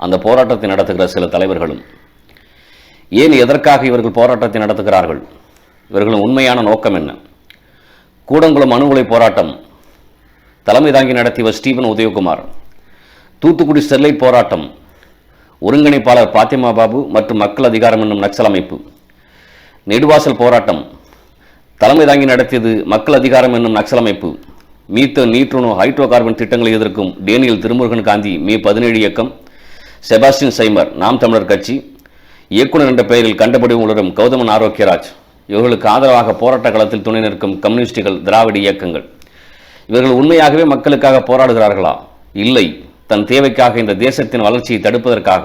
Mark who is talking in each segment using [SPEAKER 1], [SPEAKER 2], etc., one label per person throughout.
[SPEAKER 1] அந்த போராட்டத்தை நடத்துகிற சில தலைவர்களும். ஏன் எதற்காக இவர்கள் போராட்டத்தை நடத்துகிறார்கள்? இவர்களின் உண்மையான நோக்கம் என்ன? கூடங்குளம் அணு உலை போராட்டம் தலைமை தாங்கி நடத்தியவர் ஸ்டீபன் உதயகுமார். தூத்துக்குடி ஸ்டெர்லைட் போராட்டம் ஒருங்கிணைப்பாளர் பாத்திமா பாபு மற்றும் மக்கள் அதிகாரம் என்னும் நக்சல் அமைப்பு. நெடுவாசல் போராட்டம் தலைமை தாங்கி நடத்தியது மக்கள் அதிகாரம் என்னும் நக்சல் அமைப்பு. மீத்தேன், நியூட்ரினோ, ஹைட்ரோ கார்பன் திட்டங்களை எதிர்க்கும் டேனியல் திருமுருகன் காந்தி மே 17 இயக்கம். செபாஸ்டின் சைமர் நாம் தமிழர் கட்சி. இயக்குனர் என்ற பெயரில் கண்டபடி உணரும் கௌதமன் ஆரோக்கியராஜ். இவர்களுக்கு ஆதரவாக போராட்ட களத்தில் துணை நிற்கும் கம்யூனிஸ்டுகள், திராவிட இயக்கங்கள். இவர்கள் உண்மையாகவே மக்களுக்காக போராடுகிறார்களா? இல்லை, தன் தேவைக்காக, இந்த தேசத்தின் வளர்ச்சியை தடுப்பதற்காக.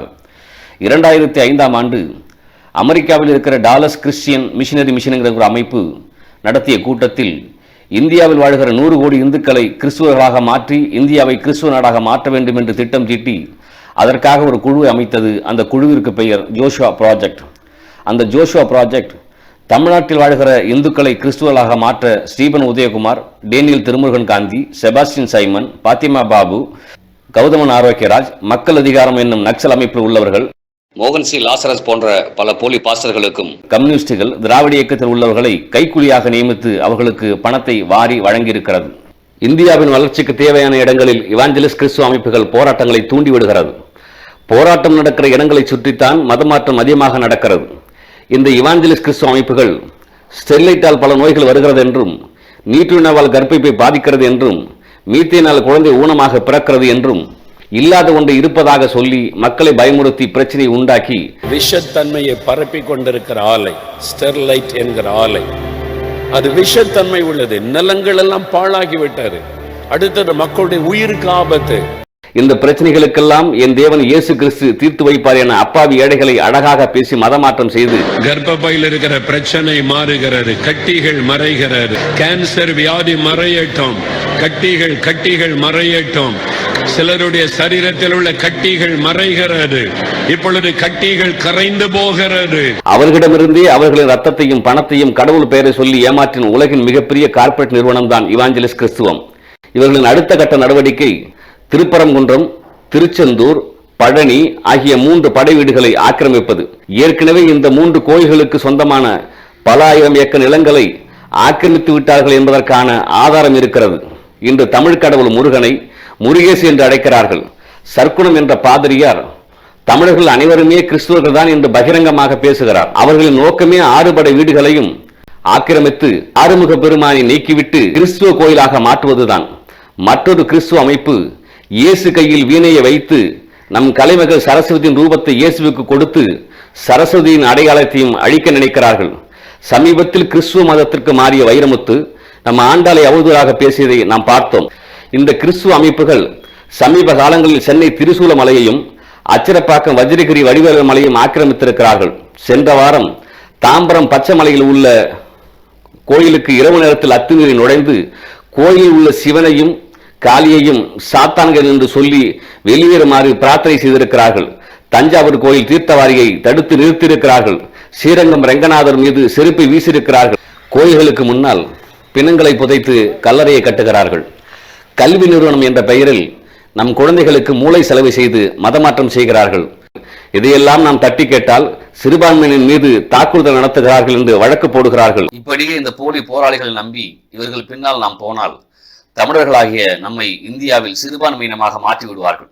[SPEAKER 1] 2005ஆம் ஆண்டு அமெரிக்காவில் இருக்கிற டாலஸ் கிறிஸ்டியன் மிஷனரி மிஷன்கிற ஒரு அமைப்பு நடத்திய கூட்டத்தில் இந்தியாவில் வாழ்கிற 100 கோடி இந்துக்களை கிறிஸ்துவர்களாக மாற்றி இந்தியாவை கிறிஸ்துவ நாடாக மாற்ற வேண்டும் என்று திட்டம் தீட்டி அதற்காக ஒரு குழுவை அமைத்தது. அந்த குழுவிற்கு பெயர் ஜோஷுவா ப்ராஜெக்ட். அந்த ஜோஷுவா ப்ராஜெக்ட் தமிழ்நாட்டில் வாழ்கிற இந்துக்களை கிறிஸ்துவர்களாக மாற்ற Stephen Udayakumar, Daniel Thirumurugan Gandhi, Sebastian Simon, Fathima Babu, Gauthaman Arokiyaraj, Makkal Adhikaram என்னும் நக்சல் அமைப்பில் உள்ளவர்கள், மோகன் சி லாசரஸ் போன்ற பல போலி பாஸ்டர்களுக்கும் கம்யூனிஸ்டுகள், திராவிட இயக்கத்தில் உள்ளவர்களை கைக்கூலியாக நியமித்து அவர்களுக்கு பணத்தை வாரி வழங்கியிருக்கிறது. இந்தியாவின் வளர்ச்சிக்கு தேவையான இடங்களில் இவாஞ்சலிஸ்ட் கிறிஸ்துவ அமைப்புகள் போராட்டங்களை தூண்டிவிடுகிறது. போராட்டம் நடக்கிற இடங்களை சுற்றித்தான் மதமாற்றம் அதிகமாக நடக்கிறது. இந்த இவாஞ்சலிஸ்ட் கிறிஸ்துவ அமைப்புகள் ஸ்டெர்லைட்டால் பல நோய்கள் வருகிறது என்றும், நியூட்ரினோவால் கர்ப்பப்பை பாதிக்கிறது என்றும், மீத்தேனால் குழந்தை ஊனமாக பிறக்கிறது என்றும், இல்லாத ஒன்று இருப்பதாக சொல்லி மக்களை பயமுறுத்தி பிரச்சனை உண்டாக்கி
[SPEAKER 2] விஷத்தன்மையை பரப்பி கொண்டிருக்கிற ஆலை ஸ்டெர்லைட் என்கிற ஆலை. அது விஷத்தன்மை உள்ளது. நிலங்கள் எல்லாம் பாழாகிவிட்டது. அடுத்தது மக்களுடைய உயிருக்கு ஆபத்து.
[SPEAKER 1] இந்த பிரச்சனைகளுக்கெல்லாம் என் தேவன் இயேசு கிறிஸ்து தீர்த்து வைப்பார் என அப்பாவி ஏழைகளை அழகாக பேசி மதமாற்றம் செய்து
[SPEAKER 2] கர்ப்பப்பையில் இருக்கிற பிரச்சனை மாறுகிறது, கட்டிகள் மறைகிறது, கேன்சர் வியாதி மறையட்டும், கட்டிகள் மறையட்டும், சிலருடைய சரீரத்தில் உள்ள கட்டிகள் மறைகிறது, இப்பொழுது கட்டிகள் கரைந்து போகிறது.
[SPEAKER 1] அவர்களிடமிருந்தே அவர்களின் ரத்தத்தையும் பணத்தையும் கடவுள் பெயரை சொல்லி ஏமாற்றின் உலகின் மிகப்பெரிய கார்ப்பரேட் நிறுவனம் தான் இவாஞ்சலிஸ்ட் கிறிஸ்துவம். இவர்களின் அடுத்த கட்ட நடவடிக்கை திருப்பரங்குன்றம், திருச்செந்தூர், பழனி ஆகிய 3 படை வீடுகளை ஆக்கிரமிப்பது. ஏற்கனவே இந்த 3 கோயில்களுக்கு சொந்தமான பல ஆயிரம் ஏக்கர் நிலங்களை ஆக்கிரமித்து விட்டார்கள் என்பதற்கான ஆதாரம் இருக்கிறது. இன்று தமிழ் கடவுள் முருகனை முருகேசு என்று அழைக்கிறார்கள். சர்க்குணம் என்ற பாதிரியார் தமிழர்கள் அனைவருமே கிறிஸ்துவர்கள் தான் என்று பகிரங்கமாக பேசுகிறார். அவர்களின் நோக்கமே 6 படை வீடுகளையும் ஆக்கிரமித்து ஆறுமுக பெருமானை நீக்கிவிட்டு கிறிஸ்துவ கோயிலாக மாற்றுவதுதான். மற்றொரு கிறிஸ்துவ அமைப்பு இயேசு கையில் வீணையை வைத்து நம் கலைமகள் சரஸ்வதியின் ரூபத்தை இயேசுவுக்கு கொடுத்து சரஸ்வதியின் அடையாளத்தையும் அழிக்க நினைக்கிறார்கள். சமீபத்தில் கிறிஸ்துவ மதத்திற்கு மாறிய வைரமுத்து நம்ம ஆண்டாளை அவதூறாக பேசியதை நாம் பார்த்தோம். இந்த கிறிஸ்துவ அமைப்புகள் சமீப காலங்களில் சென்னை திரிசூல மலையையும் அச்சிரப்பாக்கம் வஜ்ரகிரி வடிவேலு மலையும் ஆக்கிரமித்திருக்கிறார்கள். சென்ற வாரம் தாம்பரம் பச்சை மலையில் உள்ள கோயிலுக்கு இரவு நேரத்தில் அத்துமீறி நுழைந்து கோயிலில் உள்ள சிவனையும் காளியையும் சாத்தான்கள் என்று சொல்லி வெளியேறுமாறு பிரார்த்தனை செய்திருக்கிறார்கள். தஞ்சாவூர் கோயில் தீர்த்தவாரியை தடுத்து நிறுத்தியிருக்கிறார்கள். ஸ்ரீரங்கம் ரங்கநாதர் மீது செருப்பை வீசியிருக்கிறார்கள். கோயில்களுக்கு முன்னால் பிணங்களை புதைத்து கல்லறையை கட்டுகிறார்கள். கல்வி நிறுவனம் என்ற பெயரில் நம் குழந்தைகளுக்கு மூளை செலவு செய்து மதமாற்றம் செய்கிறார்கள். இதையெல்லாம் நாம் தட்டி கேட்டால் சிறுபான்மையினர் மீது தாக்குதல் நடத்துகிறார்கள் என்று வழக்கு போடுகிறார்கள். இப்படியே இந்த போலி போராளிகளை நம்பி இவர்கள் பின்னால் நாம் போனால் தமிழர்களாகிய நம்மை இந்தியாவில் சிறுபான்மையினமாக மாற்றி விடுவார்கள்.